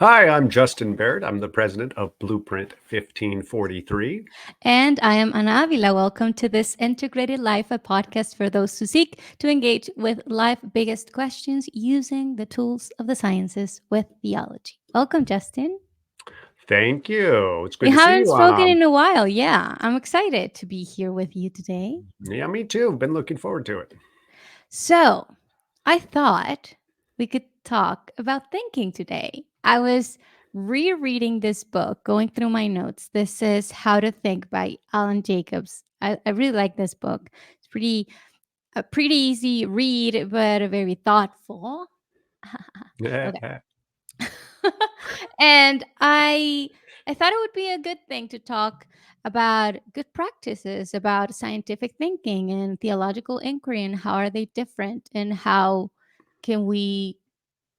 Hi, I'm Justin Barrett. I'm the president of Blueprint 1543. And I am Ana Avila. Welcome to this Integrated Life, a podcast for those who seek to engage with life biggest questions using the tools of the sciences with theology. Welcome, Justin. Thank you. It's We good to see haven't you, spoken Anna. in a while. Yeah, I'm excited to be here with you today. Yeah, me too. Been looking forward to it. So, I thought we could talk about thinking today. I was rereading this book, going through my notes. This is How to Think by Alan Jacobs. I really like this book. It's a pretty easy read, but very thoughtful. Okay. And I thought it would be a good thing to talk about good practices about scientific thinking and theological inquiry, and how are they different, and how can we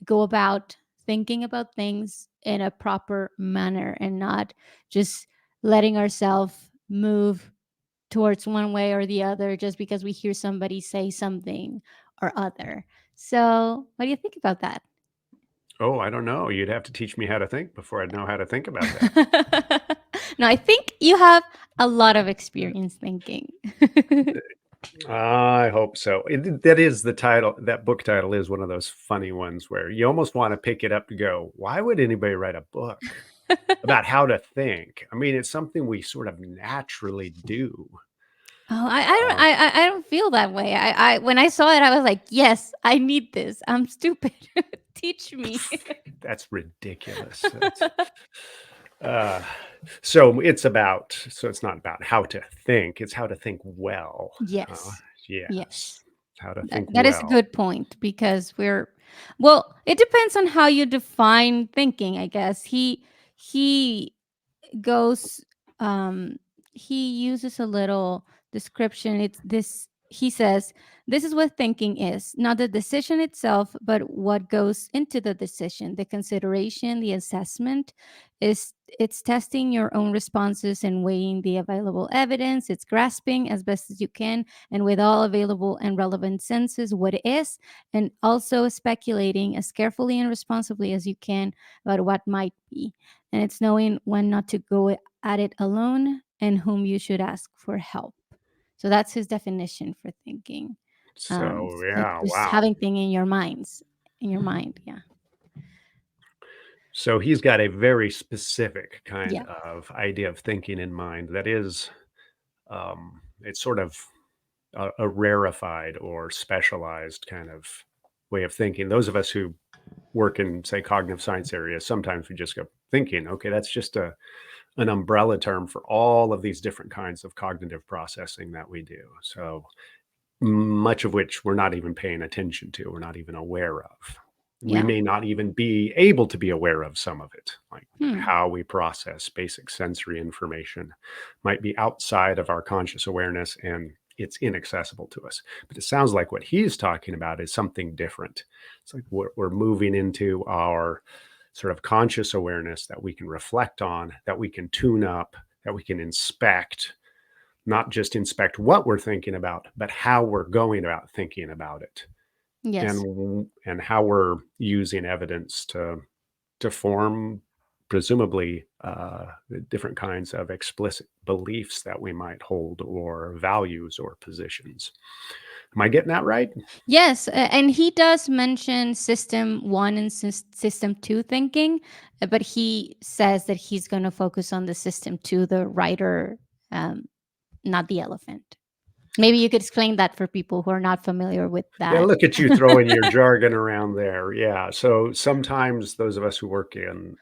go about thinking about things in a proper manner and not just letting ourselves move towards one way or the other just because we hear somebody say something or other. So, what do you think about that? Oh, I don't know. You'd have to teach me how to think before I'd know how to think about that. No, I think you have a lot of experience thinking. I hope so. That is the title. That book title is one of those funny ones where you almost want to pick it up to go, why would anybody write a book about how to think? I mean, it's something we sort of naturally do. Oh, Uh, I don't feel that way. I when I saw it, I was like, yes, I need this. I'm stupid. Teach me. that's ridiculous. Uh, so it's not about how to think, it's how to think well. Uh, Yes. yes, Yes. how to That, think that is a well. good point because well, it depends on how you define thinking, I guess. He goes um he uses a little description. It's this He says, this is what thinking is: not the decision itself, but what goes into the decision, the consideration, the assessment. It's testing your own responses and weighing the available evidence. It's grasping as best as you can and with all available and relevant senses what is, and also speculating as carefully and responsibly as you can about what might be. And it's knowing when not to go at it alone and whom you should ask for help. So that's his definition for thinking. So Like yeah, just wow. having thing in your mind. Yeah. So he's got a very specific kind Yeah. of idea of thinking in mind that is, it's sort of a rarefied or specialized kind of way of thinking. Those of us who work in, say, cognitive science areas, sometimes we just go thinking, okay, that's just an umbrella term for all of these different kinds of cognitive processing that we do. So much of which we're not even paying attention to, we're not even aware of. We Yeah. may not even be able to be aware of some of it, like Hmm. how we process basic sensory information might be outside of our conscious awareness and it's inaccessible to us. But it sounds like what he's talking about is something different. It's like we're moving into our sort of conscious awareness that we can reflect on, that we can tune up, that we can inspect, not just inspect what we're thinking about, but how we're going about thinking about it, Yes. and how we're using evidence to form presumably different kinds of explicit beliefs that we might hold, or values or positions. Am I getting that right? Yes, and he does mention system 1 and system 2 thinking, but he says that he's going to focus on the system 2, the rider, um, not the elephant. Maybe you could explain that for people who are not familiar with Yeah, that. look at you throwing your jargon around there. Yeah. So sometimes those of us who work in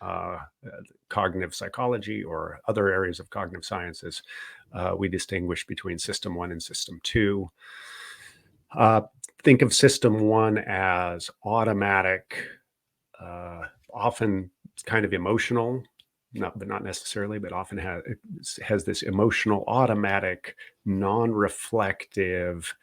cognitive psychology or other areas of cognitive sciences, we distinguish between system one and system two. Uh, think of system one as automatic, often kind of emotional, but not necessarily, but often has this emotional, automatic, non-reflective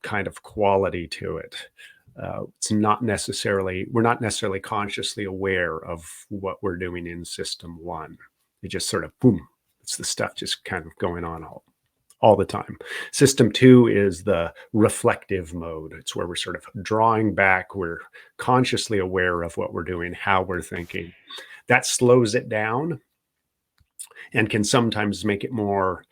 kind of quality to it. We're not necessarily consciously aware of what we're doing in system one. It just sort of boom, it's the stuff just kind of going on all the time. System 2 is the reflective mode. It's where we're sort of drawing back. We're consciously aware of what we're doing, how we're thinking. That slows it down and can sometimes make it more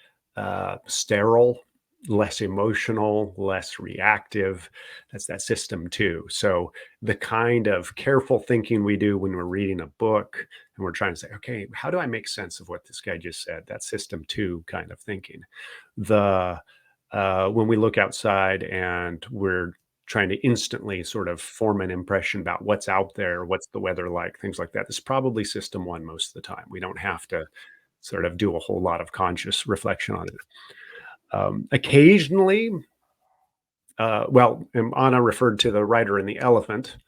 sterile, less emotional, less reactive. That's that system 2. So the kind of careful thinking we do when we're reading a book and we're trying to say, okay, how do I make sense of what this guy just said? That's system 2 kind of thinking. The when we look outside and we're trying to instantly sort of form an impression about what's out there, what's the weather like, things like that. This is probably system 1 most of the time. We don't have to sort of do a whole lot of conscious reflection on it. Occasionally, Anna referred to the rider and the elephant.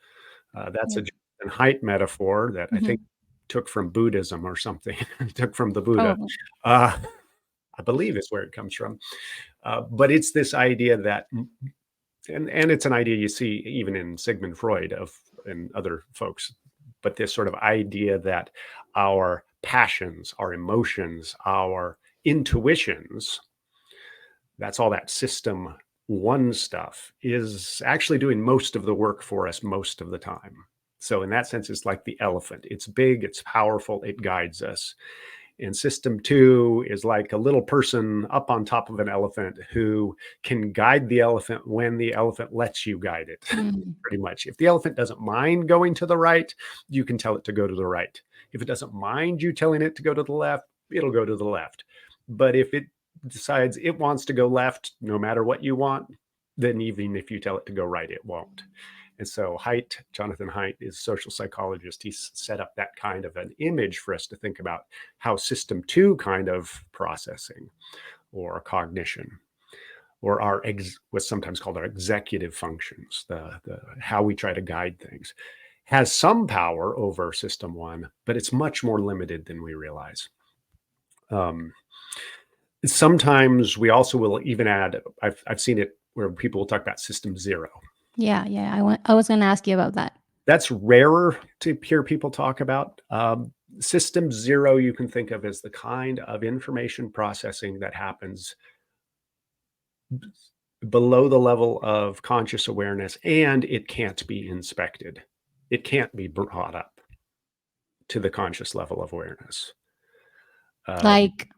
That's Yeah. a Jonathan Haidt metaphor that I think took from Buddhism or something, took from the Buddha. Probably. I believe is where it comes from. But it's this idea that, and it's an idea you see even in Sigmund Freud and other folks, but this sort of idea that our passions, our emotions, our intuitions, that's all that system 1 stuff, is actually doing most of the work for us most of the time. So in that sense, it's like the elephant. It's big, it's powerful, it guides us. And system 2 is like a little person up on top of an elephant who can guide the elephant when the elephant lets you guide it, pretty much. If the elephant doesn't mind going to the right, you can tell it to go to the right. If it doesn't mind you telling it to go to the left, it'll go to the left. But if it decides it wants to go left, no matter what you want, then even if you tell it to go right, it won't. And so Jonathan Haidt is a social psychologist. He's set up that kind of an image for us to think about how system 2 kind of processing or cognition or what's sometimes called our executive functions, the how we try to guide things, has some power over system 1, but it's much more limited than we realize. Sometimes we also will even add, I've seen it where people will talk about system 0. Yeah. I was going to ask you about that. That's rarer to hear people talk about. System 0 you can think of as the kind of information processing that happens below the level of conscious awareness, and it can't be inspected. It can't be brought up to the conscious level of awareness. Like,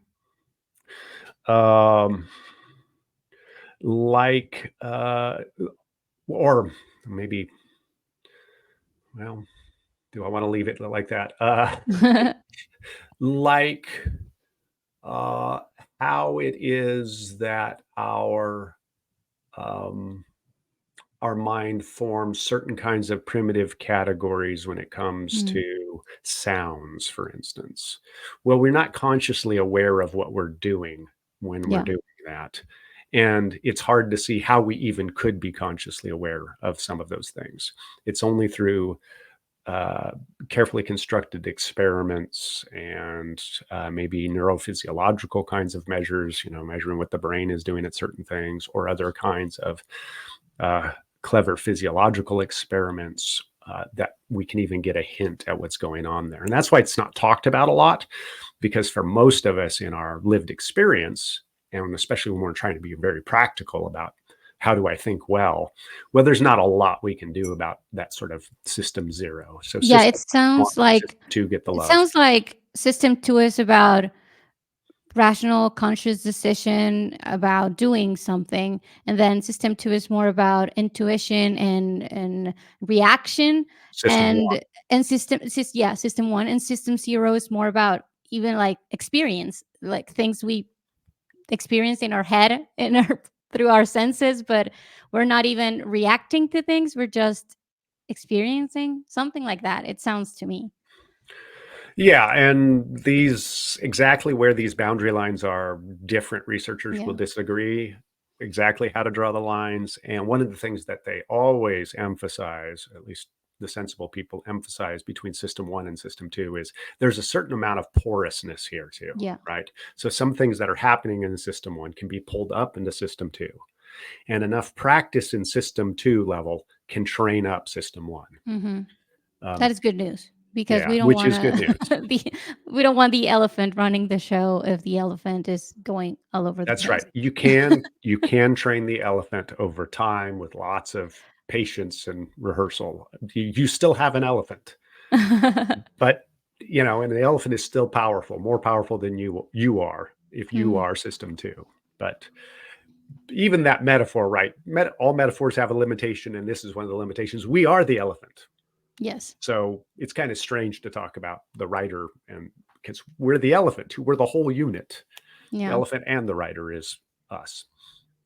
or maybe, well, do I want to leave it like that? Like how it is that our mind forms certain kinds of primitive categories when it comes to sounds, for instance. Well, we're not consciously aware of what we're doing when we're doing that. And it's hard to see how we even could be consciously aware of some of those things. It's only through carefully constructed experiments and maybe neurophysiological kinds of measures, measuring what the brain is doing at certain things, or other kinds of clever physiological experiments that we can even get a hint at what's going on there. And that's why it's not talked about a lot, because for most of us in our lived experience, and especially when we're trying to be very practical about how do I think well, there's not a lot we can do about that sort of system 0. So yeah, it sounds like to get the it love. sounds like system 2 is about rational, conscious decision about doing something, and then system 2 is more about intuition and reaction, System 1. and system 1, and system 0 is more about even like experience, like things we experience in our head through our senses, but we're not even reacting to things, we're just experiencing something like that, it sounds to me. Yeah, and exactly where these boundary lines are, different researchers will disagree exactly how to draw the lines. And one of the things that they always emphasize, at least the sensible people emphasize, between system 1 and system 2 is there's a certain amount of porousness here too, right? So some things that are happening in system 1 can be pulled up into system 2. And enough practice in system 2 level can train up system 1. That is good news, because Yeah, we don't which want is good news. to we don't want the elephant running the show if the elephant is going all over the That's right. place. You can train the elephant over time with lots of patience and rehearsal. You still have an elephant, but and the elephant is still powerful, more powerful than you are if you Hmm. are system 2. But even that metaphor, right? All metaphors have a limitation, and this is one of the limitations. We are the elephant. Yes. So it's kind of strange to talk about the writer, and because we're the elephant, we're the whole unit. The Yeah. elephant and the writer is us,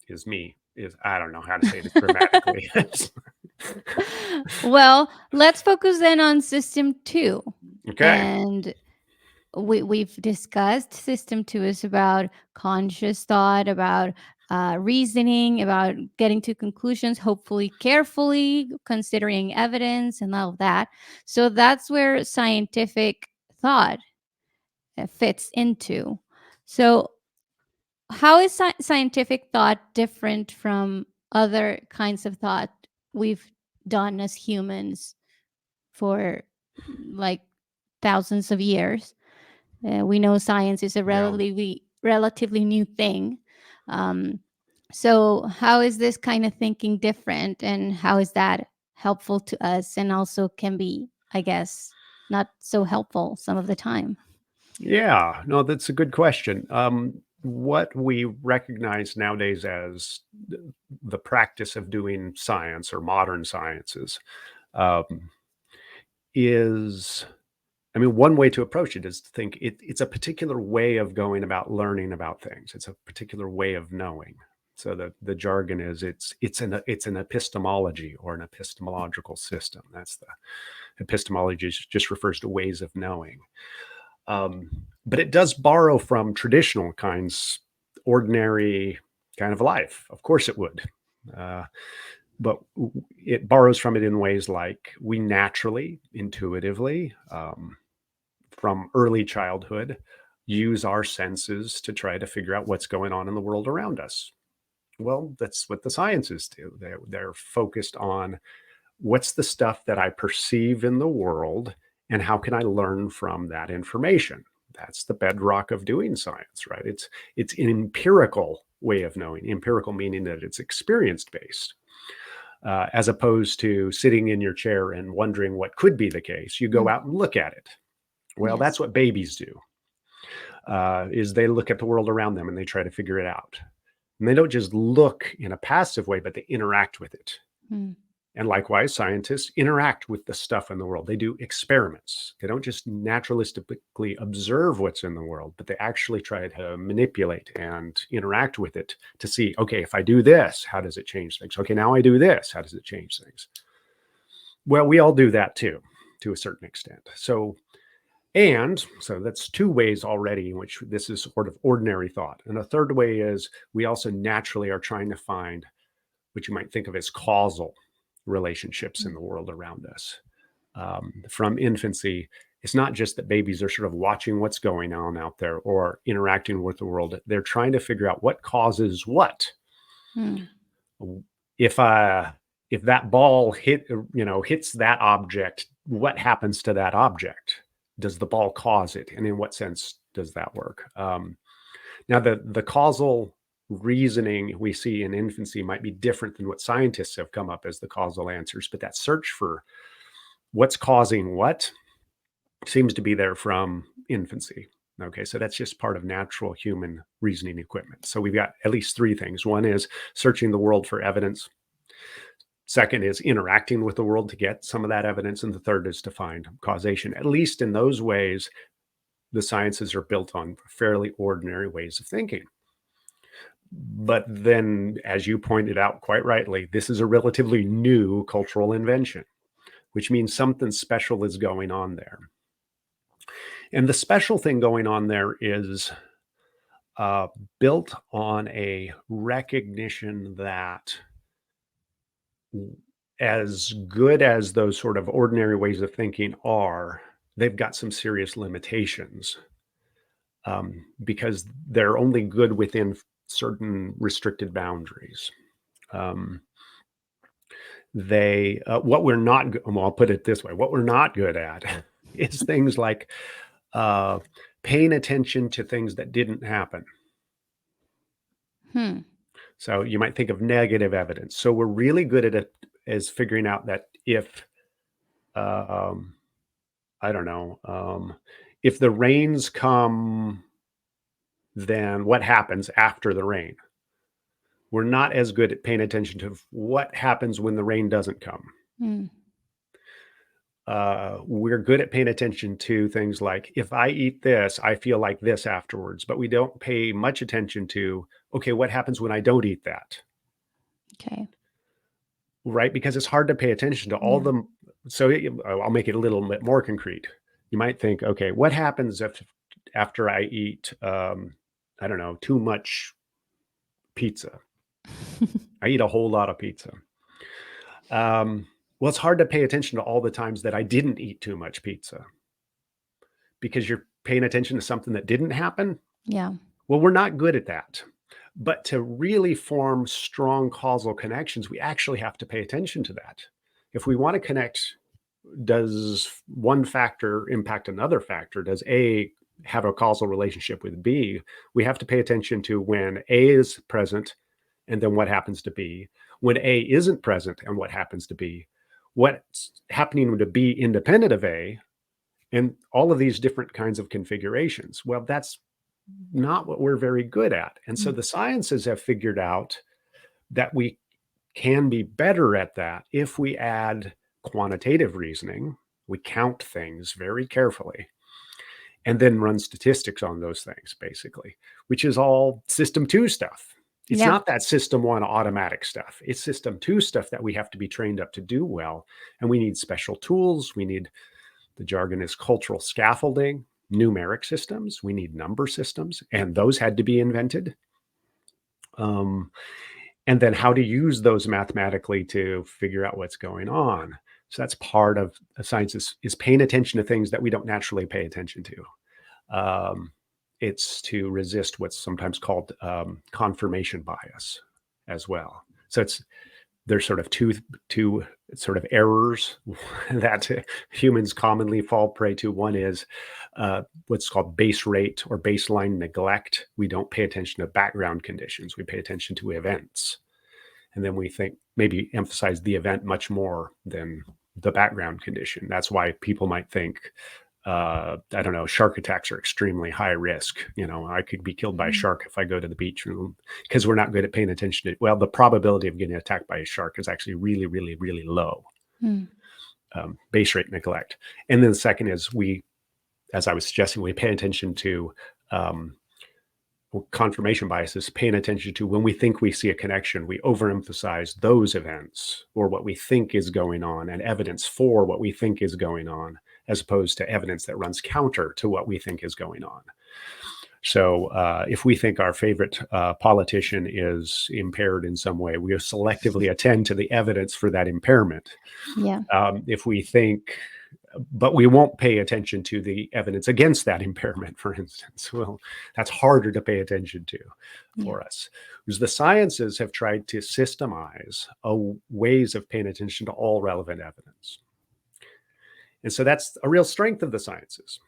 is me, is I don't know how to say this grammatically. Well, let's focus then on system 2. Okay. And we've discussed system 2 is about conscious thought, about reasoning, about getting to conclusions, hopefully carefully considering evidence and all of that. So that's where scientific thought fits into. So how is scientific thought different from other kinds of thought we've done as humans for like thousands of years? We know science is a Yeah. relatively new thing. Um, so how is this kind of thinking different, and how is that helpful to us, and also can be, I guess, not so helpful some of the time? Yeah. No, that's a good question. What we recognize nowadays as the practice of doing science or modern sciences um, is, I mean, one way to approach it is to think it's a particular way of going about learning about things. It's a particular way of knowing. So the jargon is it's an epistemology or an epistemological system. That's the epistemology just refers to ways of knowing. But it does borrow from traditional kinds, ordinary kind of life. Of course it would. Uh, but it borrows from it in ways like we naturally, intuitively, from early childhood, use our senses to try to figure out what's going on in the world around us. Well, that's what the sciences do. They're focused on what's the stuff that I perceive in the world and how can I learn from that information. That's the bedrock of doing science, right? It's an empirical way of knowing. Empirical meaning that it's experience based. As opposed to sitting in your chair and wondering what could be the case. You go Mm. out and look at it. Well, that's Yes. what babies do. Is they look at the world around them and they try to figure it out. And they don't just look in a passive way, but they interact with it. Mm. And likewise, scientists interact with the stuff in the world. They do experiments. They don't just naturalistically observe what's in the world, but they actually try to manipulate and interact with it to see, okay, if I do this, how does it change things? Okay, now I do this, how does it change things? Well, we all do that too, to a certain extent. So that's two ways already in which this is sort of ordinary thought. And a third way is we also naturally are trying to find what you might think of as causal relationships in the world around us. From infancy, it's not just that babies are sort of watching what's going on out there or interacting with the world. They're trying to figure out what causes what. Mm. If if that ball hits that object, what happens to that object? Does the ball cause it, and in what sense does that work? Now, the causal reasoning we see in infancy might be different than what scientists have come up as the causal answers, but that search for what's causing what seems to be there from infancy. Okay, so that's just part of natural human reasoning equipment. So we've got at least three things. One is searching the world for evidence. Second is interacting with the world to get some of that evidence. And the third is to find causation. At least in those ways, the sciences are built on fairly ordinary ways of thinking. But then, as you pointed out quite rightly, this is a relatively new cultural invention, which means something special is going on there. And the special thing going on there is built on a recognition that as good as those sort of ordinary ways of thinking are, they've got some serious limitations because they're only good within certain restricted boundaries. Um, what we're not, well, I'll put it this way, what we're not good at is things like paying attention to things that didn't happen. So you might think of negative evidence. So we're really good at it as figuring out that if, I don't know, if the rains come, then what happens after the rain? We're not as good at paying attention to what happens when the rain doesn't come. We're good at paying attention to things like, if I eat this, I feel like this afterwards, but we don't pay much attention to, okay, what happens when I don't eat that? Okay. Right? Because it's hard to pay attention to all them. So I'll make it a little bit more concrete. You might think, okay, what happens if after I eat, I don't know, too much pizza? I eat a whole lot of pizza. Well, it's hard to pay attention to all the times that I didn't eat too much pizza because you're paying attention to something that didn't happen. Yeah. Well, we're not good at that. But to really form strong causal connections, we actually have to pay attention to that. If we want to connect, does one factor impact another factor? Does A have a causal relationship with B? We have to pay attention to when A is present and then what happens to B. When A isn't present and what happens to B. What's happening to B independent of A, and all of these different kinds of configurations. Well, that's not what we're very good at. And so the sciences have figured out that we can be better at that if we add quantitative reasoning. We count things very carefully and then run statistics on those things, basically, which is all system 2 stuff. It's not that system 1 automatic stuff. It's system 2 stuff that we have to be trained up to do well. And we need special tools. We need, the jargon is cultural scaffolding, numeric systems. We need number systems, and those had to be invented. And then how to use those mathematically to figure out what's going on. So that's part of science is paying attention to things that we don't naturally pay attention to. It's to resist what's sometimes called confirmation bias as well. So there's sort of two sort of errors that humans commonly fall prey to. One is what's called base rate or baseline neglect. We don't pay attention to background conditions. We pay attention to events. And then we think maybe emphasize the event much more than the background condition. That's why people might think, I don't know, shark attacks are extremely high risk. You know, I could be killed by a shark if I go to the beach, because we're not good at paying attention to, well, the probability of getting attacked by a shark is actually really, really, really low. Base rate neglect. And then the second is we, as I was suggesting, we pay attention to confirmation biases, paying attention to when we think we see a connection, we overemphasize those events or what we think is going on and evidence for what we think is going on, as opposed to evidence that runs counter to what we think is going on. So if we think our favorite politician is impaired in some way, we selectively attend to the evidence for that impairment. If we think, but we won't pay attention to the evidence against that impairment, for instance. Well, that's harder to pay attention to for us. Because the sciences have tried to systemize ways of paying attention to all relevant evidence. And so that's a real strength of the sciences,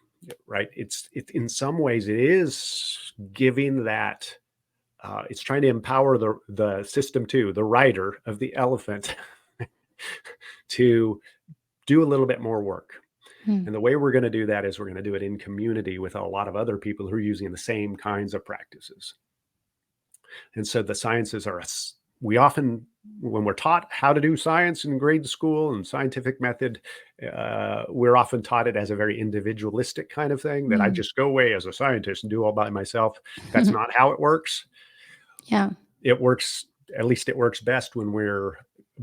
right? It's in some ways, it is giving that, it's trying to empower the system 2, the rider of the elephant, to do a little bit more work. And the way we're going to do that is we're going to do it in community with a lot of other people who are using the same kinds of practices. And so the sciences are, we often, when we're taught how to do science in grade school and scientific method, we're often taught it as a very individualistic kind of thing, that I just go away as a scientist and do all by myself. That's not how it works. It works, at least it works best when we're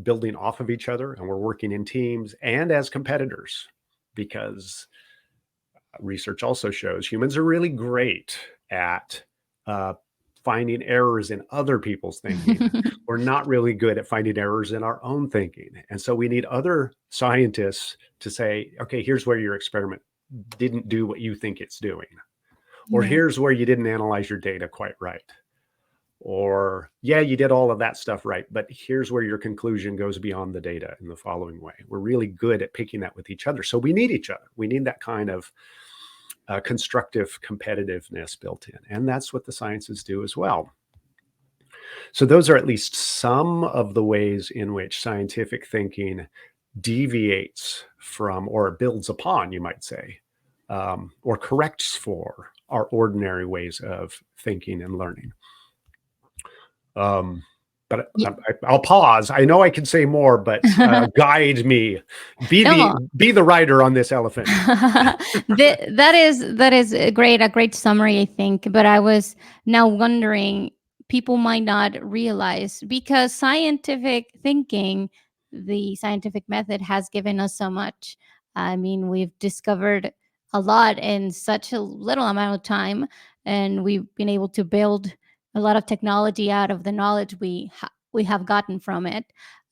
building off of each other and we're working in teams and as competitors, because research also shows humans are really great at finding errors in other people's thinking. We're not really good at finding errors in our own thinking. And so we need other scientists to say, okay, here's where your experiment didn't do what you think it's doing. Or here's where you didn't analyze your data quite right. Or, yeah, you did all of that stuff right, but here's where your conclusion goes beyond the data in the following way. We're really good at picking that with each other. So we need each other. We need that kind of constructive competitiveness built in. And that's what the sciences do as well. So those are at least some of the ways in which scientific thinking deviates from, or builds upon, you might say, or corrects for our ordinary ways of thinking and learning. But I'll pause. I know I can say more, but guide me. Be No. the writer on this elephant. That is a great summary, I think. But I was now wondering, people might not realize, because scientific thinking, the scientific method, has given us so much. I mean, we've discovered a lot in such a little amount of time, and we've been able to build a lot of technology out of the knowledge we have gotten from it.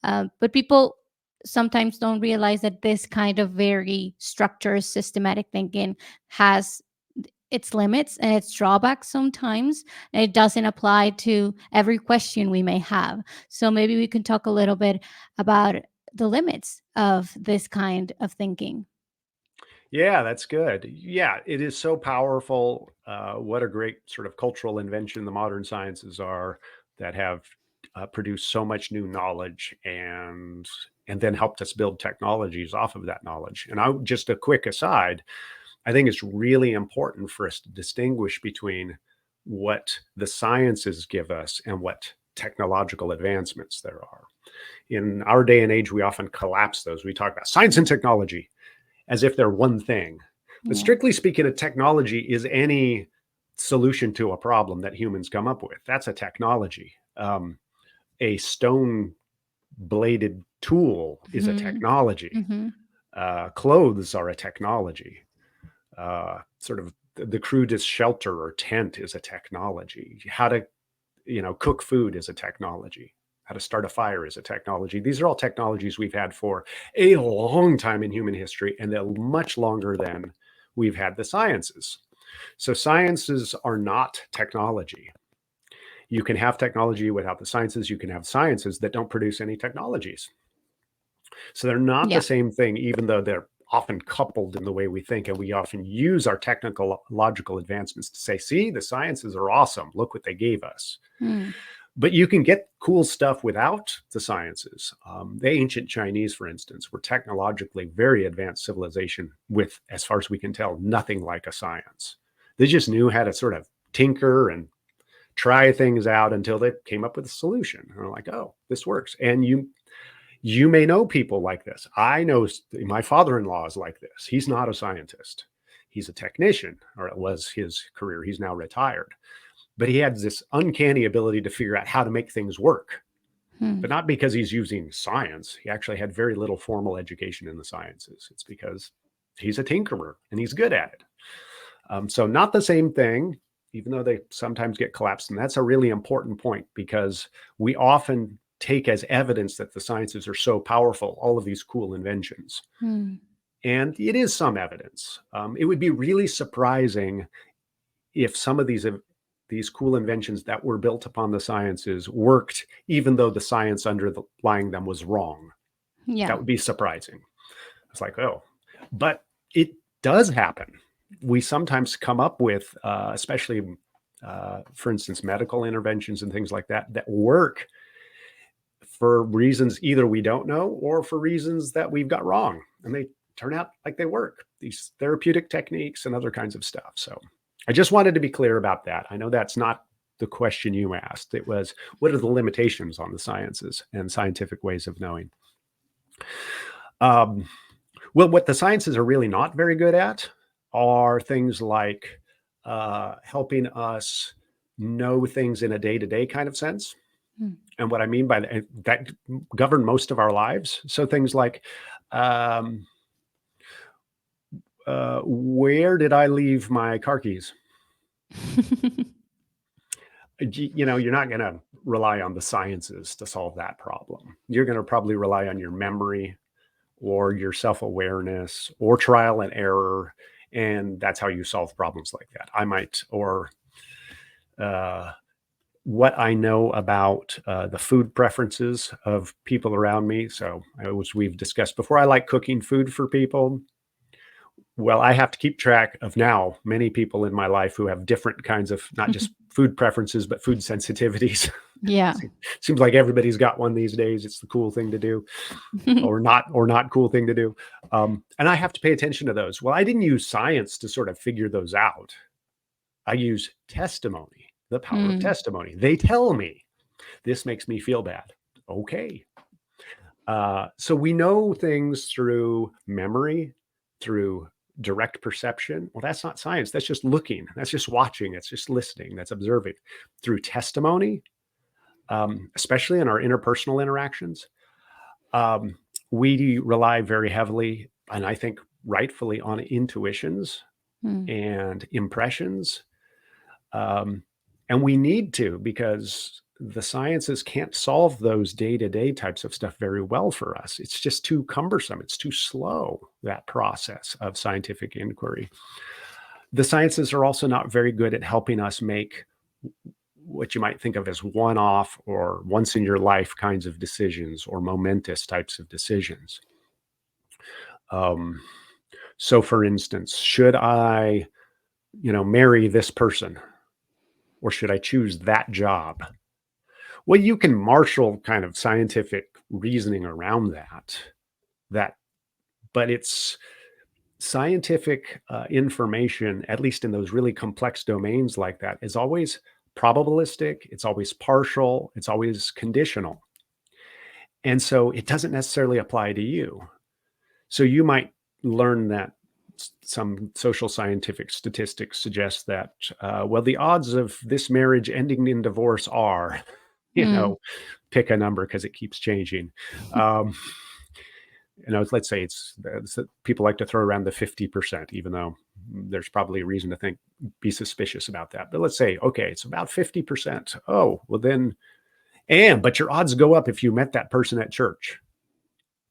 But people sometimes don't realize that this kind of very structured, systematic thinking has its limits and its drawbacks sometimes, and it doesn't apply to every question we may have. So maybe we can talk a little bit about the limits of this kind of thinking. Yeah, that's good. Yeah, it is so powerful. What a great sort of cultural invention the modern sciences are, that have produced so much new knowledge and then helped us build technologies off of that knowledge. And just a quick aside, I think it's really important for us to distinguish between what the sciences give us and what technological advancements there are. In our day and age, we often collapse those. We talk about science and technology as if they're one thing. But Yeah. strictly speaking, a technology is any solution to a problem that humans come up with. That's a technology. A stone bladed tool is a Mhm. technology. Mhm. Clothes are a technology. Sort of the crudest shelter or tent is a technology. How to, cook food is a technology. How to start a fire is a technology. These are all technologies we've had for a long time in human history, and they're much longer than we've had the sciences. So sciences are not technology. You can have technology without the sciences. You can have sciences that don't produce any technologies. So they're not Yeah. the same thing, even though they're often coupled in the way we think. And we often use our technological advancements to say, see, the sciences are awesome. Look what they gave us. Hmm. But you can get cool stuff without the sciences. The ancient Chinese, for instance, were technologically very advanced civilization with, as far as we can tell, nothing like a science. They just knew how to sort of tinker and try things out until they came up with a solution. And they're like, oh, this works. And you may know people like this. I know my father-in-law is like this. He's not a scientist. He's a technician, or it was his career. He's now retired. But he had this uncanny ability to figure out how to make things work, Hmm. but not because he's using science. He actually had very little formal education in the sciences. It's because he's a tinkerer and he's good at it. So not the same thing, even though they sometimes get collapsed. And that's a really important point, because we often take as evidence that the sciences are so powerful, all of these cool inventions. Hmm. And it is some evidence. It would be really surprising if some of these cool inventions that were built upon the sciences worked, even though the science underlying them was wrong. Yeah. That would be surprising. It's like, oh, but it does happen. We sometimes come up with, especially, for instance, medical interventions and things like that, that work for reasons either we don't know or for reasons that we've got wrong. And they turn out like they work, these therapeutic techniques and other kinds of stuff. So I just wanted to be clear about that. I know that's not the question you asked. It was, what are the limitations on the sciences and scientific ways of knowing? Well, what the sciences are really not very good at are things like helping us know things in a day-to-day kind of sense. Hmm. And what I mean by that govern most of our lives. So things like, where did I leave my car keys? You're not going to rely on the sciences to solve that problem. You're going to probably rely on your memory or your self-awareness or trial and error. And that's how you solve problems like that. I might, or what I know about the food preferences of people around me. So, as we've discussed before, I like cooking food for people. Well, I have to keep track of now many people in my life who have different kinds of not just food preferences, but food sensitivities. Yeah. Seems like everybody's got one these days. It's the cool thing to do, or not cool thing to do. And I have to pay attention to those. Well, I didn't use science to sort of figure those out. I use testimony, the power of testimony. They tell me this makes me feel bad. Okay. So we know things through memory, through direct perception. Well, that's not science. That's just looking. That's just watching. That's just listening. That's observing. Through testimony, especially in our interpersonal interactions, we rely very heavily, and I think rightfully, on intuitions and impressions. And we need to, because the sciences can't solve those day-to-day types of stuff very well for us. It's just too cumbersome. It's too slow, that process of scientific inquiry. The sciences are also not very good at helping us make what you might think of as one-off or once in your life kinds of decisions, or momentous types of decisions. So for instance, should I, marry this person, or should I choose that job? Well, you can marshal kind of scientific reasoning around that, but it's scientific information, at least in those really complex domains like that, is always probabilistic. It's always partial. It's always conditional. And so it doesn't necessarily apply to you. So you might learn that some social scientific statistics suggest that, well, the odds of this marriage ending in divorce are, pick a number because it keeps changing. Let's say it's people like to throw around the 50%, even though there's probably a reason to be suspicious about that. But let's say, okay, it's about 50%. Oh, well then, but your odds go up if you met that person at church.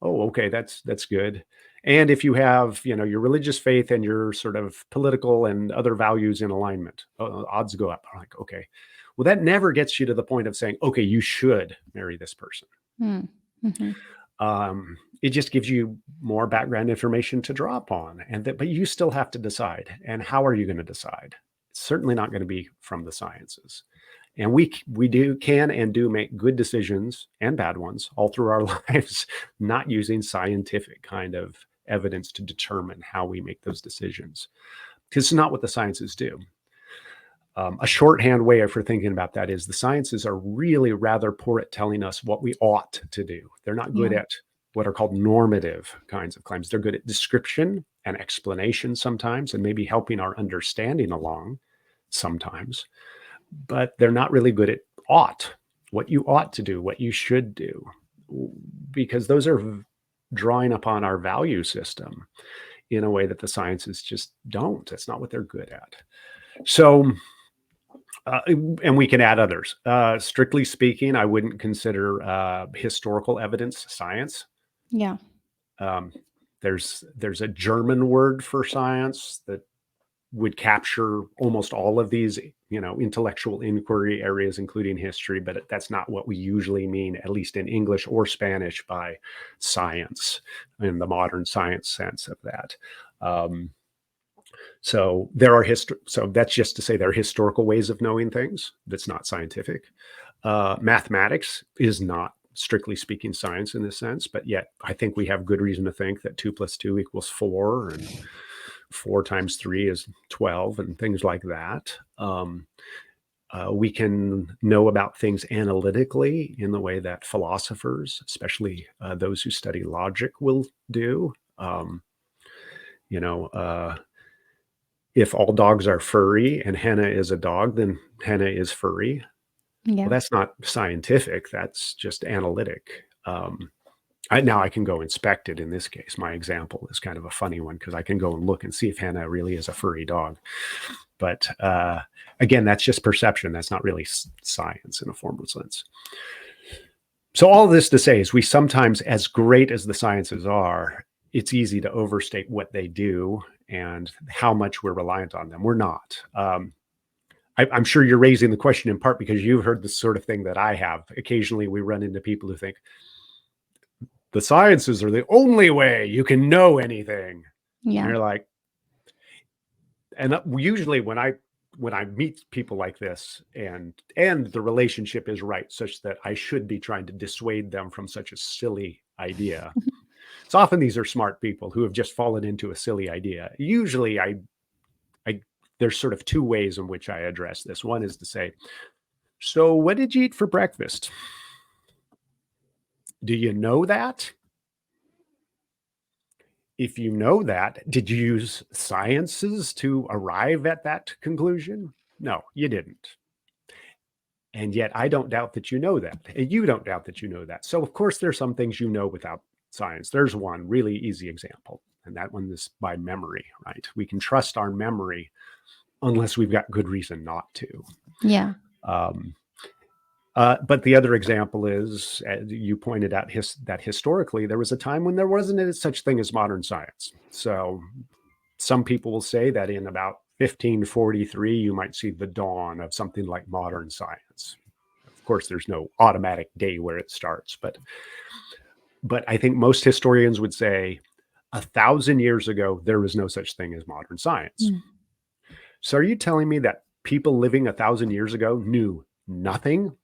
Oh, okay, that's good. And if you have, your religious faith and your sort of political and other values in alignment, odds go up. I'm like, okay, well, that never gets you to the point of saying, okay, you should marry this person. It just gives you more background information to draw upon, but you still have to decide. And how are you going to decide? It's certainly not going to be from the sciences. And we can and do make good decisions and bad ones all through our lives, not using scientific kind of evidence to determine how we make those decisions, because it's not what the sciences do. A shorthand way for thinking about that is the sciences are really rather poor at telling us what we ought to do. They're not good at what are called normative kinds of claims. They're good at description and explanation sometimes, and maybe helping our understanding along sometimes. But they're not really good at what you ought to do, what you should do, because those are drawing upon our value system in a way that the sciences just don't. That's not what they're good at. So, and we can add others. Strictly speaking, I wouldn't consider historical evidence science. Yeah. There's a German word for science that would capture almost all of these, intellectual inquiry areas, including history, but that's not what we usually mean, at least in English or Spanish, by science in the modern science sense of that. So that's just to say there are historical ways of knowing things. That's not scientific. Mathematics is not, strictly speaking, science in this sense, but yet I think we have good reason to think that 2 + 2 = 4, and 4 × 3 is 12, and things like that. We can know about things analytically in the way that philosophers, especially those who study logic, will do. If all dogs are furry and Henna is a dog, then Henna is furry. Yeah. Well, that's not scientific. That's just analytic. Now I can go inspect it in this case. My example is kind of a funny one because I can go and look and see if Henna really is a furry dog. But again, that's just perception. That's not really science in a formal sense. So all this to say is we sometimes, as great as the sciences are, it's easy to overstate what they do and how much we're reliant on them. We're not. I'm sure you're raising the question in part because you've heard the sort of thing that I have. Occasionally we run into people who think the sciences are the only way you can know anything. Yeah. And you're like, and usually when I meet people like this and the relationship is right, such that I should be trying to dissuade them from such a silly idea. So often these are smart people who have just fallen into a silly idea. Usually there's sort of two ways in which I address this. One is to say, so what did you eat for breakfast? Do you know that? If you know that, did you use sciences to arrive at that conclusion? No, you didn't. And yet I don't doubt that you know that. And you don't doubt that you know that. So of course there's some things you know without science. There's one really easy example, and that one is by memory, right? We can trust our memory unless we've got good reason not to. Yeah. But the other example is, as you pointed out, that historically there was a time when there wasn't such thing as modern science. So some people will say that in about 1543, you might see the dawn of something like modern science. Of course, there's no automatic day where it starts, but I think most historians would say 1,000 years ago, there was no such thing as modern science. Mm. So are you telling me that people living 1,000 years ago knew nothing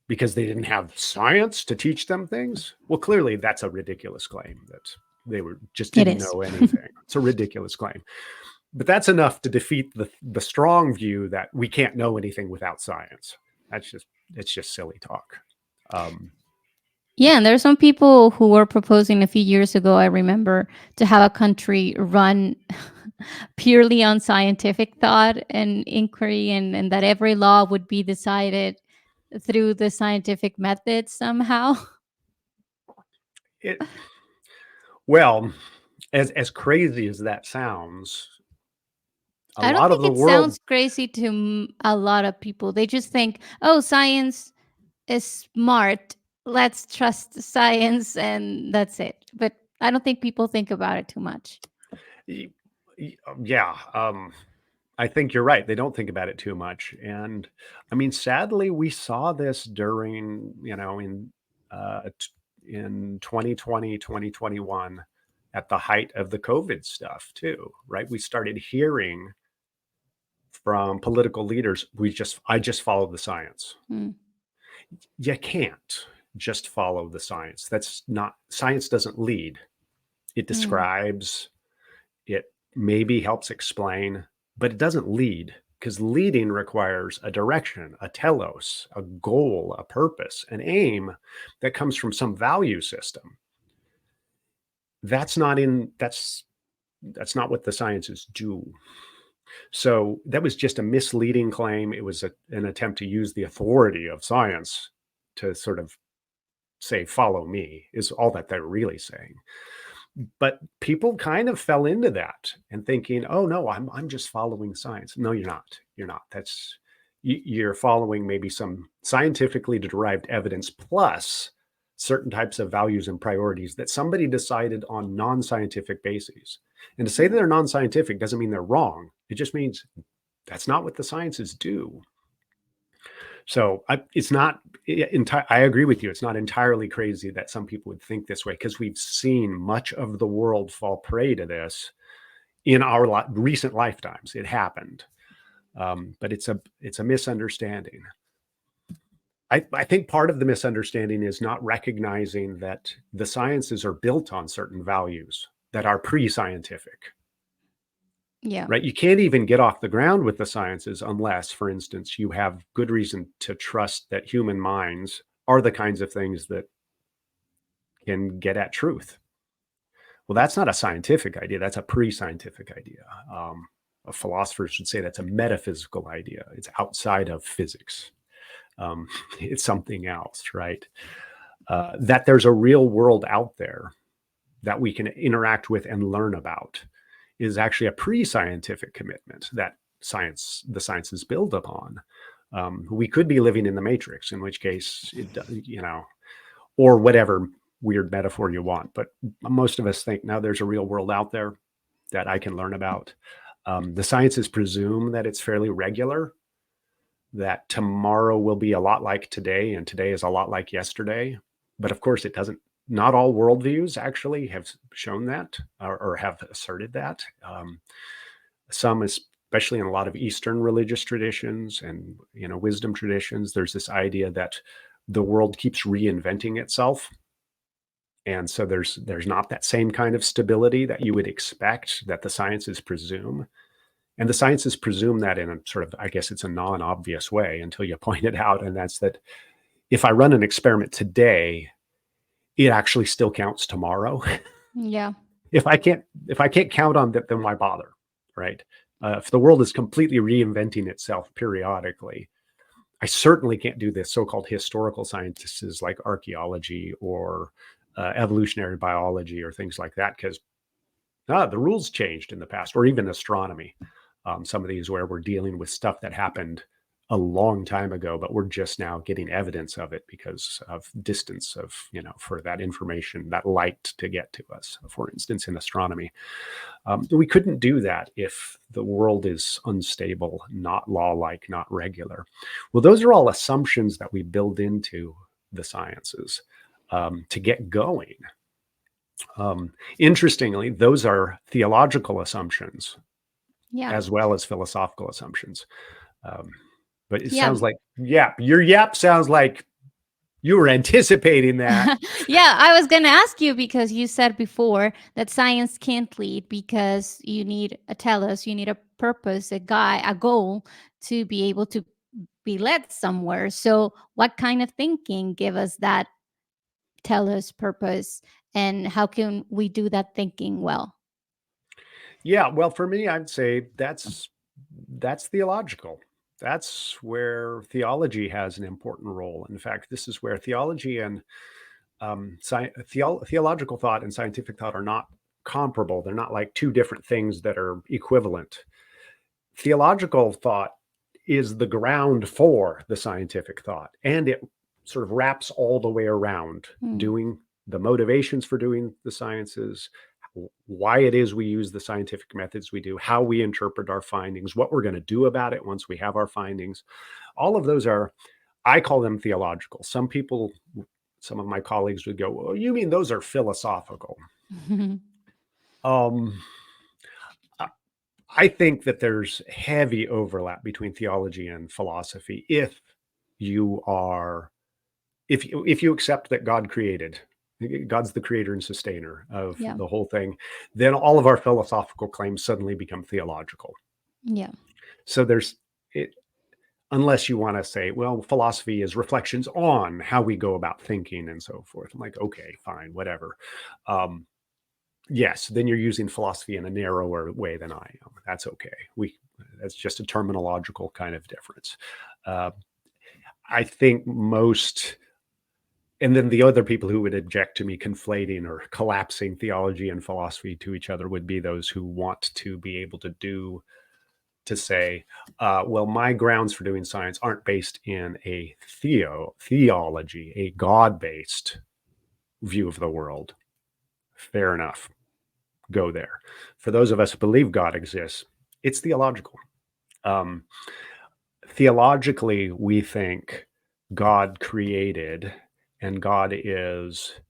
because they didn't have science to teach them things? Well, clearly that's a ridiculous claim, that they didn't know anything. It's a ridiculous claim. But that's enough to defeat the strong view that we can't know anything without science. It's just silly talk. Yeah, and there are some people who were proposing a few years ago, I remember, to have a country run purely on scientific thought and inquiry, and that every law would be decided through the scientific method somehow. Well, as crazy as that sounds, I don't lot of think the it world sounds crazy to a lot of people. They just think, oh, science is smart. Let's trust science, and that's it. But I don't think people think about it too much. Yeah, I think you're right. They don't think about it too much. And I mean, sadly, we saw this during, in 2020, 2021, at the height of the COVID stuff too, right? We started hearing from political leaders, I just follow the science. Mm. You can't just follow the science. Science doesn't lead. It describes, it maybe helps explain, but it doesn't lead, because leading requires a direction, a telos, a goal, a purpose, an aim that comes from some value system. That's not what the sciences do. So that was just a misleading claim. It was an attempt to use the authority of science to sort of say, follow me, is all that they're really saying. But people kind of fell into that and thinking, oh no, I'm just following science. No, you're not. You're not. You're following maybe some scientifically derived evidence plus certain types of values and priorities that somebody decided on non-scientific bases. And to say that they're non-scientific doesn't mean they're wrong. It just means that's not what the sciences do. So I agree with you. It's not entirely crazy that some people would think this way, because we've seen much of the world fall prey to this in our recent lifetimes. It happened, but it's a misunderstanding. I think part of the misunderstanding is not recognizing that the sciences are built on certain values that are pre-scientific. Yeah. Right. You can't even get off the ground with the sciences unless, for instance, you have good reason to trust that human minds are the kinds of things that can get at truth. Well, that's not a scientific idea. That's a pre-scientific idea. Philosophers should say that's a metaphysical idea. It's outside of physics. It's something else, right? That there's a real world out there that we can interact with and learn about is actually a pre-scientific commitment that the sciences build upon. We could be living in the Matrix, in which case, or whatever weird metaphor you want. But most of us think, now there's a real world out there that I can learn about. The sciences presume that it's fairly regular, that tomorrow will be a lot like today, and today is a lot like yesterday. But of course, it doesn't. Not all worldviews actually have shown that or have asserted that. Some, especially in a lot of Eastern religious traditions and wisdom traditions, there's this idea that the world keeps reinventing itself. And so there's not that same kind of stability that you would expect that the sciences presume. And the sciences presume that in a sort of, I guess it's a non-obvious way until you point it out. And that's that if I run an experiment today, it actually still counts tomorrow. Yeah. If I can't count on that, then why bother, right? If the world is completely reinventing itself periodically, I certainly can't do this so-called historical sciences like archaeology or evolutionary biology or things like that, because the rules changed in the past, or even astronomy. Some of these where we're dealing with stuff that happened a long time ago, but we're just now getting evidence of it because of distance of, for that information, that light to get to us. For instance, in astronomy, we couldn't do that if the world is unstable, not law-like, not regular. Well, those are all assumptions that we build into the sciences to get going. Interestingly, those are theological assumptions as well as philosophical assumptions. But it sounds like, your yap sounds like you were anticipating that. Yeah, I was going to ask you because you said before that science can't lead because you need a telos, you need a purpose, a goal to be able to be led somewhere. So what kind of thinking give us that telos, purpose, and how can we do that thinking well? Yeah, well, for me, I'd say that's theological. That's where theology has an important role. In fact, this is where theology and theological thought and scientific thought are not comparable. They're not like two different things that are equivalent. Theological thought is the ground for the scientific thought, and it sort of wraps all the way around doing the motivations for doing the sciences, why it is we use the scientific methods we do, how we interpret our findings, what we're going to do about it once we have our findings. All of those are, I call them theological. Some of my colleagues would go, well, you mean those are philosophical? I think that there's heavy overlap between theology and philosophy if you accept that God's the creator and sustainer of the whole thing, then all of our philosophical claims suddenly become theological. Yeah. So unless you want to say, well, philosophy is reflections on how we go about thinking and so forth. I'm like, okay, fine, whatever. Yes, then you're using philosophy in a narrower way than I am. That's okay. That's just a terminological kind of difference. I think and then the other people who would object to me conflating or collapsing theology and philosophy to each other would be those who want to be able to say, well, my grounds for doing science aren't based in a theology, a God-based view of the world. Fair enough. Go there. For those of us who believe God exists, it's theological. Theologically, we think God created, and God is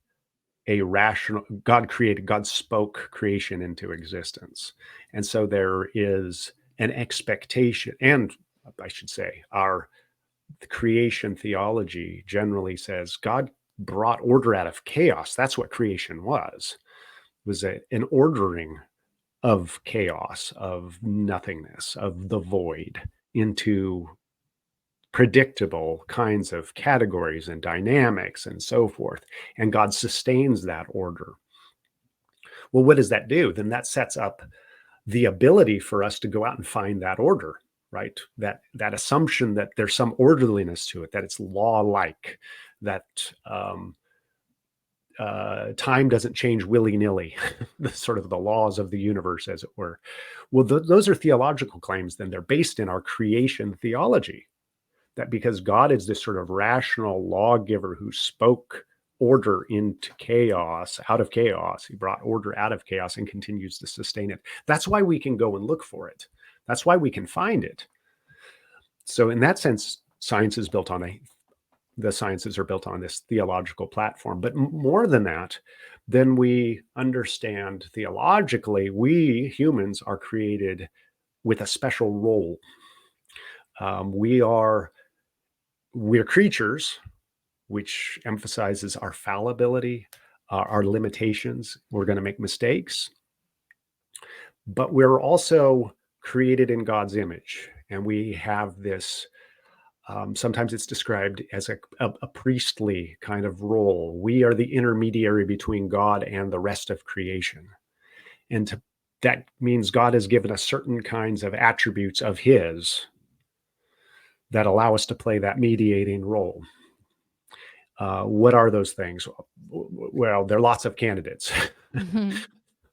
a rational, God spoke creation into existence. And so there is an expectation, and I should say, the creation theology generally says God brought order out of chaos. That's what creation was an ordering of chaos, of nothingness, of the void into predictable kinds of categories and dynamics and so forth. And God sustains that order. Well, what does that do? Then that sets up the ability for us to go out and find that order, right? That assumption that there's some orderliness to it, that it's law-like, that time doesn't change willy-nilly, the sort of the laws of the universe, as it were. Well, those are theological claims. Then they're based in our creation theology, that because God is this sort of rational lawgiver who spoke order into chaos, out of chaos. He brought order out of chaos and continues to sustain it. That's why we can go and look for it. That's why we can find it. So in that sense, science is built on the sciences are built on this theological platform. But more than that, then we understand theologically, we humans are created with a special role. We're creatures, which emphasizes our fallibility, our limitations. We're going to make mistakes, but we're also created in God's image, and we have this. Sometimes it's described as a priestly kind of role. We are the intermediary between God and the rest of creation. And that means God has given us certain kinds of attributes of his that allow us to play that mediating role. What are those things? Well, there are lots of candidates. Mm-hmm.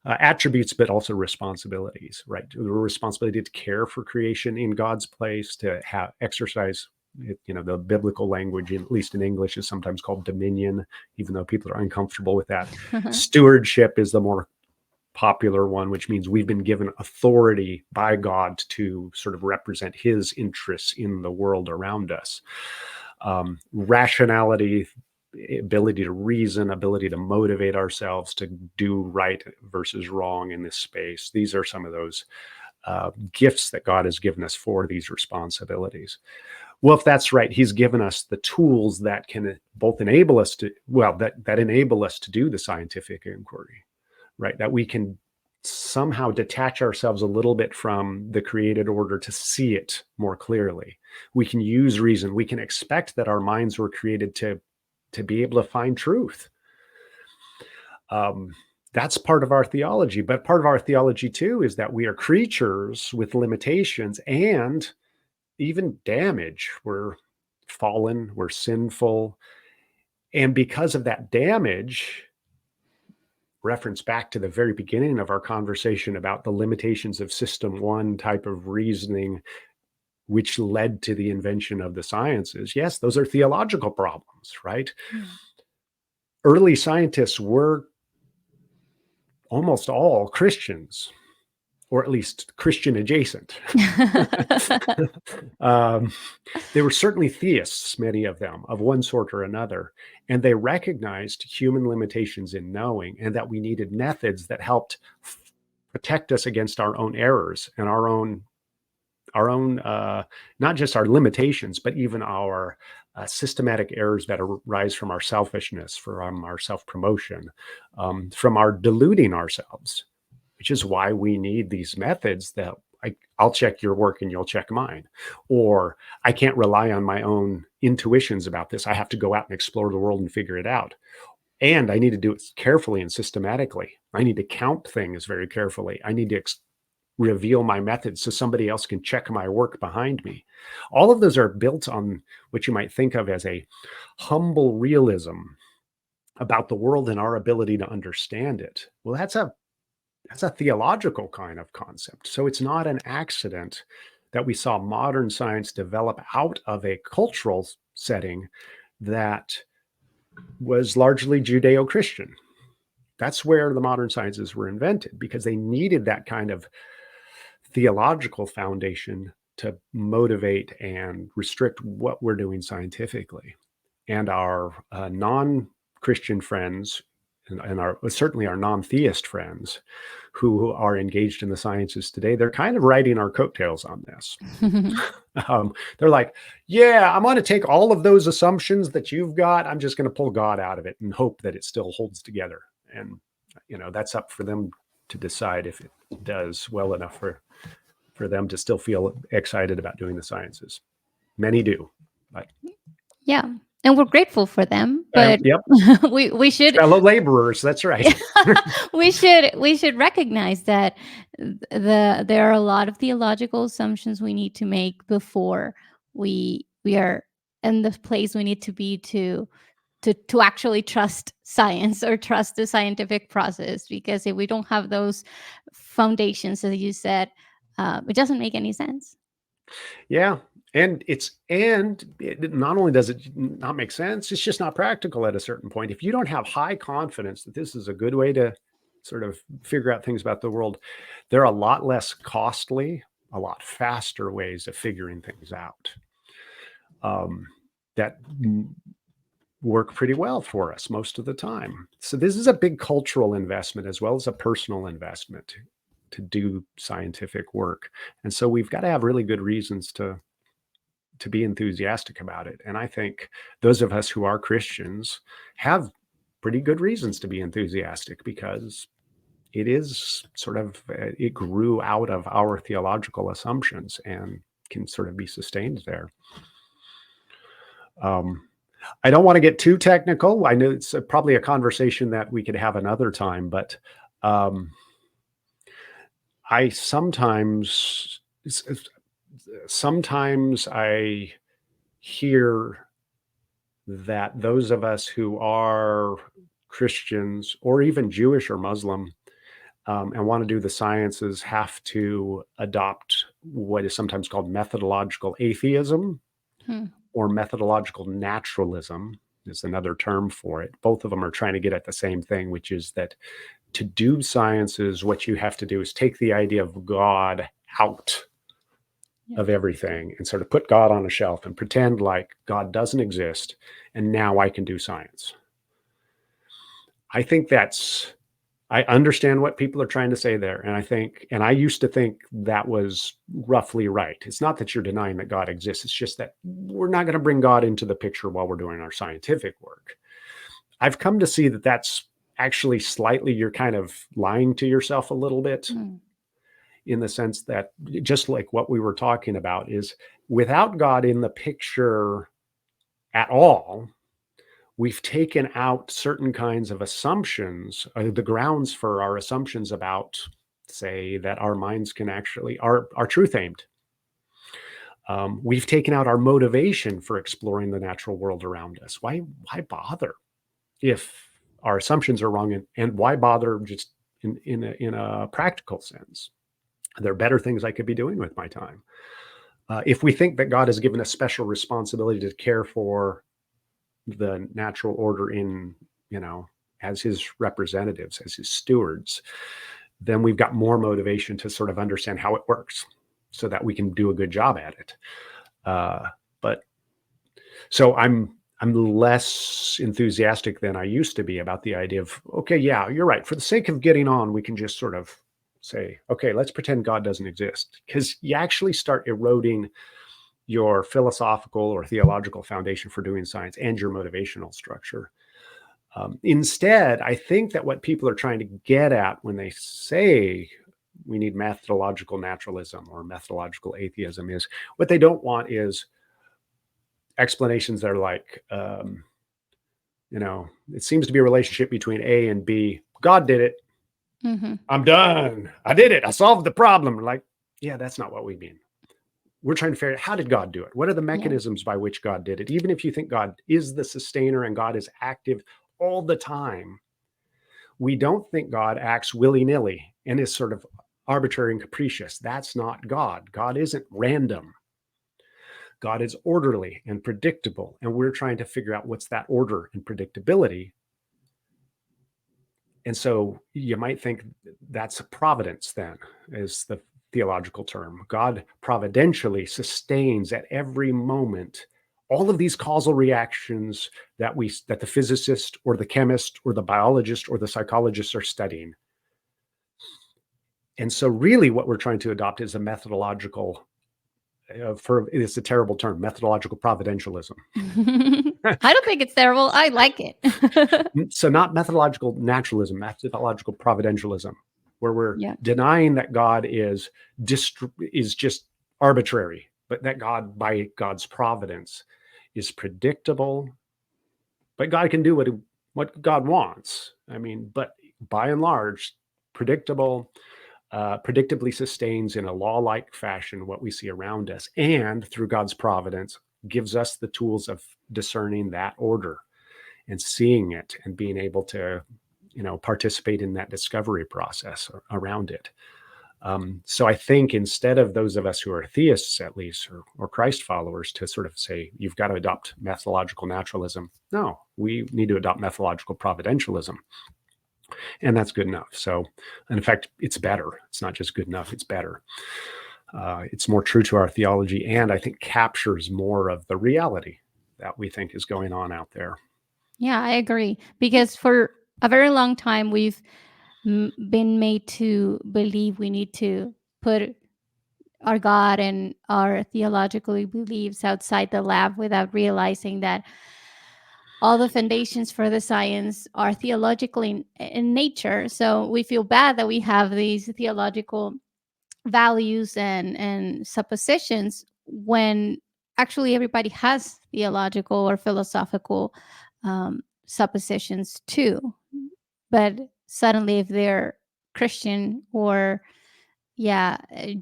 Attributes, but also responsibilities, right? The responsibility to care for creation in God's place, to exercise, the biblical language, at least in English, is sometimes called dominion, even though people are uncomfortable with that. Stewardship is the more popular one, which means we've been given authority by God to sort of represent his interests in the world around us. Rationality, ability to reason, ability to motivate ourselves to do right versus wrong in this space. These are some of those gifts that God has given us for these responsibilities. Well, if that's right, he's given us the tools that can both enable us to, that enable us to do the scientific inquiry, right? That we can somehow detach ourselves a little bit from the created order to see it more clearly. We can use reason. We can expect that our minds were created to be able to find truth. That's part of our theology. But part of our theology, too, is that we are creatures with limitations and even damage. We're fallen, we're sinful. And because of that damage, reference back to the very beginning of our conversation about the limitations of system one type of reasoning, which led to the invention of the sciences. Yes, those are theological problems, right? Early scientists were almost all Christians, or at least Christian adjacent. They were certainly theists, many of them, of one sort or another. And they recognized human limitations in knowing, and that we needed methods that helped protect us against our own errors and our own not just our limitations, but even our systematic errors that arise from our selfishness, from our self-promotion, from our deluding ourselves, which is why we need these methods that I'll check your work and you'll check mine. Or I can't rely on my own intuitions about this. I have to go out and explore the world and figure it out. And I need to do it carefully and systematically. I need to count things very carefully. I need to reveal my methods so somebody else can check my work behind me. All of those are built on what you might think of as a humble realism about the world and our ability to understand it. Well, that's a theological kind of concept. So it's not an accident that we saw modern science develop out of a cultural setting that was largely Judeo-Christian. That's where the modern sciences were invented, because they needed that kind of theological foundation to motivate and restrict what we're doing scientifically. And our non-Christian friends, and certainly our non-theist friends who are engaged in the sciences today, they're kind of riding our coattails on this. They're like, yeah, I'm going to take all of those assumptions that you've got. I'm just going to pull God out of it and hope that it still holds together. And, that's up for them to decide if it does well enough for them to still feel excited about doing the sciences. Many do. But yeah. And we're grateful for them, but yep. we should fellow laborers. That's right. we should recognize that there are a lot of theological assumptions we need to make before we are in the place we need to be to actually trust science or trust the scientific process. Because if we don't have those foundations, as you said, it doesn't make any sense. Yeah. And it not only does it not make sense, it's just not practical at a certain point. If you don't have high confidence that this is a good way to sort of figure out things about the world, there are a lot less costly, a lot faster ways of figuring things out that work pretty well for us most of the time. So this is a big cultural investment as well as a personal investment to do scientific work. And so we've got to have really good reasons to be enthusiastic about it. And I think those of us who are Christians have pretty good reasons to be enthusiastic because it is sort of, it grew out of our theological assumptions and can sort of be sustained there. I don't want to get too technical. I know it's probably a conversation that we could have another time, but I sometimes I hear that those of us who are Christians or even Jewish or Muslim and want to do the sciences have to adopt what is sometimes called methodological atheism or methodological naturalism is another term for it. Both of them are trying to get at the same thing, which is that to do sciences, what you have to do is take the idea of God out of everything and sort of put God on a shelf and pretend like God doesn't exist. And now I can do science. I think I understand what people are trying to say there. And I used to think that was roughly right. It's not that you're denying that God exists. It's just that we're not going to bring God into the picture while we're doing our scientific work. I've come to see that that's actually slightly, you're kind of lying to yourself a little bit in the sense that just like what we were talking about is without God in the picture at all, we've taken out certain kinds of assumptions, the grounds for our assumptions about, say, that our minds can actually are truth aimed. We've taken out our motivation for exploring the natural world around us. Why bother if our assumptions are wrong, and why bother just in a practical sense? There are better things I could be doing with my time. If we think that God has given us special responsibility to care for the natural order as his representatives, as his stewards, then we've got more motivation to sort of understand how it works so that we can do a good job at it. But so I'm less enthusiastic than I used to be about the idea of, okay, yeah, you're right. For the sake of getting on, we can just sort of say, okay, let's pretend God doesn't exist, because you actually start eroding your philosophical or theological foundation for doing science and your motivational structure. Instead, I think that what people are trying to get at when they say we need methodological naturalism or methodological atheism is what they don't want is explanations that are like, it seems to be a relationship between A and B. God did it. I'm done. I did it. I solved the problem. Like, yeah, that's not what we mean. We're trying to figure out, how did God do it? What are the mechanisms by which God did it? Even if you think God is the sustainer and God is active all the time, we don't think God acts willy-nilly and is sort of arbitrary and capricious. That's not God. God isn't random. God is orderly and predictable. And we're trying to figure out what's that order and predictability. And so you might think that's a providence then, is the theological term. God providentially sustains at every moment all of these causal reactions that the physicist or the chemist or the biologist or the psychologist are studying. And so really what we're trying to adopt is a methodological, it's a terrible term, methodological providentialism. I don't think it's terrible. I like it. So not methodological naturalism, methodological providentialism, where we're denying that God is just arbitrary, but that God, by God's providence, is predictable. But God can do what God wants. I mean, but by and large, predictable, predictably sustains in a law-like fashion what we see around us, and through God's providence gives us the tools of discerning that order and seeing it and being able to, participate in that discovery process around it. So I think instead of those of us who are theists, at least, or Christ followers, to sort of say, you've got to adopt methodological naturalism, no, we need to adopt methodological providentialism. And that's good enough. So, in fact, it's better. It's not just good enough, it's better. It's more true to our theology, and I think captures more of the reality that we think is going on out there. Yeah, I agree. Because for a very long time, we've been made to believe we need to put our God and our theological beliefs outside the lab without realizing that all the foundations for the science are theological in nature. So we feel bad that we have these theological values and suppositions when actually everybody has theological or philosophical suppositions too. But suddenly, if they're Christian or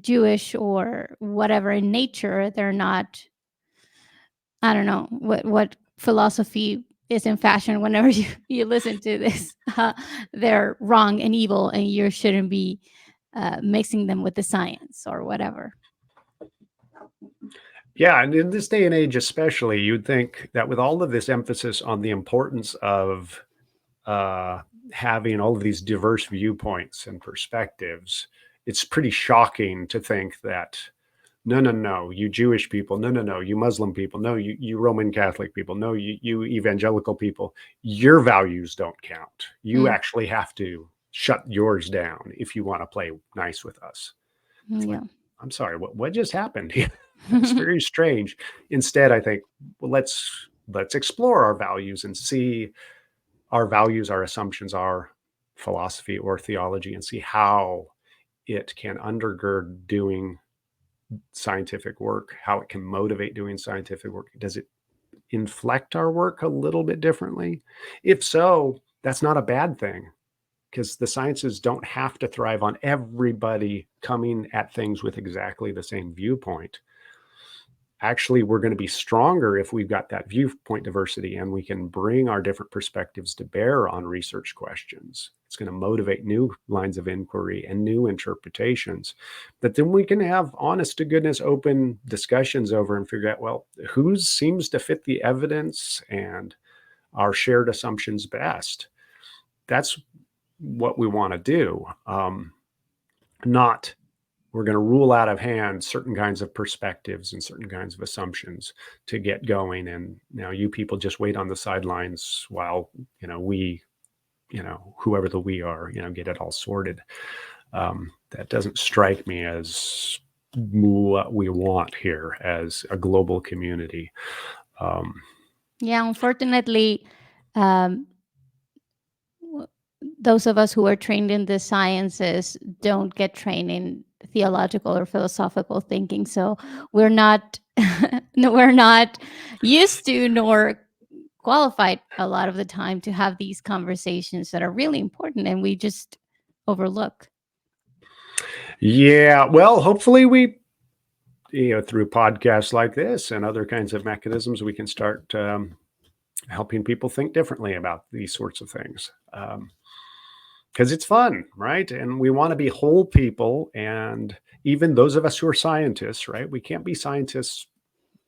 Jewish or whatever in nature, they're not. I don't know what philosophy is in fashion whenever you listen to this. They're wrong and evil, and you shouldn't be mixing them with the science or whatever. Yeah, and in this day and age, especially, you'd think that with all of this emphasis on the importance of having all of these diverse viewpoints and perspectives, it's pretty shocking to think that no, no, no, you Jewish people, no, no, no, you Muslim people, no, you Roman Catholic people, no, you evangelical people, your values don't count. You Mm, actually have to shut yours down if you want to play nice with us. It's like, yeah. I'm sorry, what just happened here? That's very strange. Instead, I think, well, let's explore our values and see our values, our assumptions, our philosophy or theology, and see how it can undergird doing scientific work, how it can motivate doing scientific work. Does it inflect our work a little bit differently? If so, that's not a bad thing, because the sciences don't have to thrive on everybody coming at things with exactly the same viewpoint. Actually, we're going to be stronger if we've got that viewpoint diversity and we can bring our different perspectives to bear on research questions. It's going to motivate new lines of inquiry and new interpretations that then we can have honest to goodness open discussions over and figure out, well, who seems to fit the evidence and our shared assumptions best. That's what we want to do. Not we're going to rule out of hand certain kinds of perspectives and certain kinds of assumptions to get going. And now you people just wait on the sidelines while, we, whoever the we are, get it all sorted. That doesn't strike me as what we want here as a global community. Yeah, unfortunately, um, those of us who are trained in the sciences don't get trained in theological or philosophical thinking, so we're not we're not used to nor qualified a lot of the time to have these conversations that are really important and we just overlook. Yeah, well, hopefully we, through podcasts like this and other kinds of mechanisms, we can start helping people think differently about these sorts of things. Because it's fun, right? And we want to be whole people. And even those of us who are scientists, right? We can't be scientists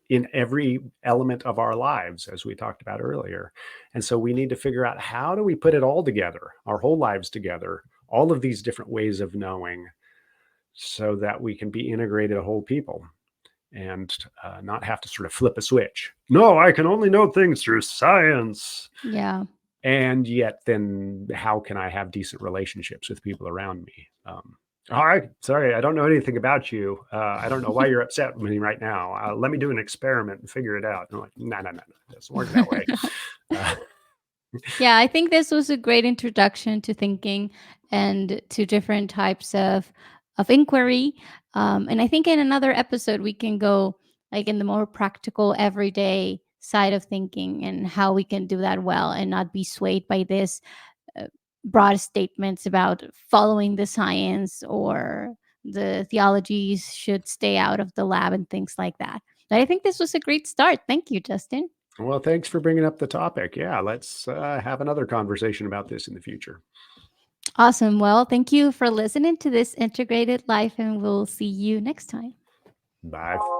in every element of our lives, as we talked about earlier. And so we need to figure out, how do we put it all together, our whole lives together, all of these different ways of knowing, so that we can be integrated whole people and not have to sort of flip a switch. No, I can only know things through science. Yeah. And yet then how can I have decent relationships with people around me? All right, sorry, I don't know anything about you. I don't know why you're upset with me right now. Let me do an experiment and figure it out. And I'm like, no, it doesn't work that way. Yeah, I think this was a great introduction to thinking and to different types of inquiry. And I think in another episode we can go like in the more practical, everyday side of thinking and how we can do that well and not be swayed by this broad statements about following the science or the theologies should stay out of the lab and things like that. But I think this was a great start. Thank you, Justin. Well, thanks for bringing up the topic. Yeah, let's have another conversation about this in the future. Awesome. Well, thank you for listening to this integrated life, and we'll see you next time. Bye.